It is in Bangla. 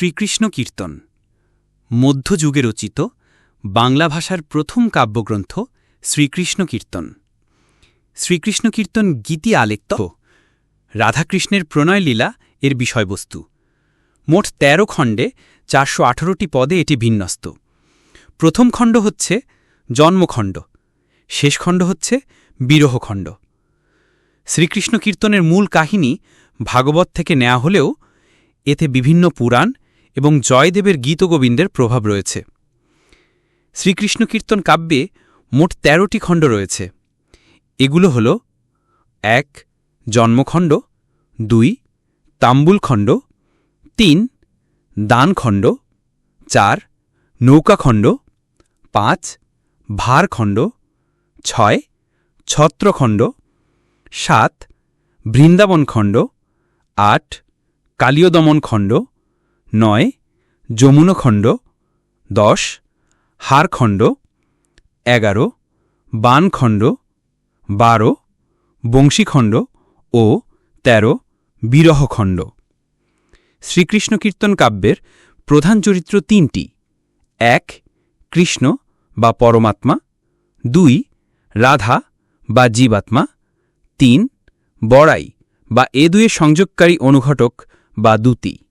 শ্রীকৃষ্ণ কীর্তন মধ্যযুগে রচিত বাংলা ভাষার প্রথম কাব্যগ্রন্থ শ্রীকৃষ্ণ কীর্তন। শ্রীকৃষ্ণ কীর্তন গীতি আলেখ্য রাধাকৃষ্ণের প্রণয়লীলা এর বিষয়বস্তু। মোট ১৩ খণ্ডে ৪১৮টি পদে এটি বিন্যস্ত। প্রথম খণ্ড হচ্ছে জন্মখণ্ড, শেষ খণ্ড হচ্ছে বিরহখণ্ড। শ্রীকৃষ্ণ কীর্তনের মূল কাহিনী ভাগবত থেকে নেওয়া হলেও এতে বিভিন্ন পুরাণ এবং জয়দেবের গীতগোবিন্দের প্রভাব রয়েছে। শ্রীকৃষ্ণ কীর্তন কাব্যে মোট ১৩টি খণ্ড রয়েছে। এগুলো হল ১ জন্মখণ্ড, ২ তাম্বুলখণ্ড, ৩ দানখণ্ড, ৪ নৌকাখণ্ড, ৫ ভারখণ্ড, ৬ ছত্রখণ্ড, ৭ বৃন্দাবনখণ্ড, ৮ কালীয়দমনখণ্ড, ৯ যমুনাখণ্ড, ১০ হারখণ্ড, ১১ বানখণ্ড, ১২ বংশীখণ্ড ও ১৩ বিরহখণ্ড। শ্রীকৃষ্ণ কীর্তন কাব্যের প্রধান চরিত্র তিনটি: ১ কৃষ্ণ বা পরমাত্মা, ২ রাধা বা জীবাত্মা, ৩ বড়াই বা এ দুয়ের সংযোগকারী অনুঘটক বা দূতি।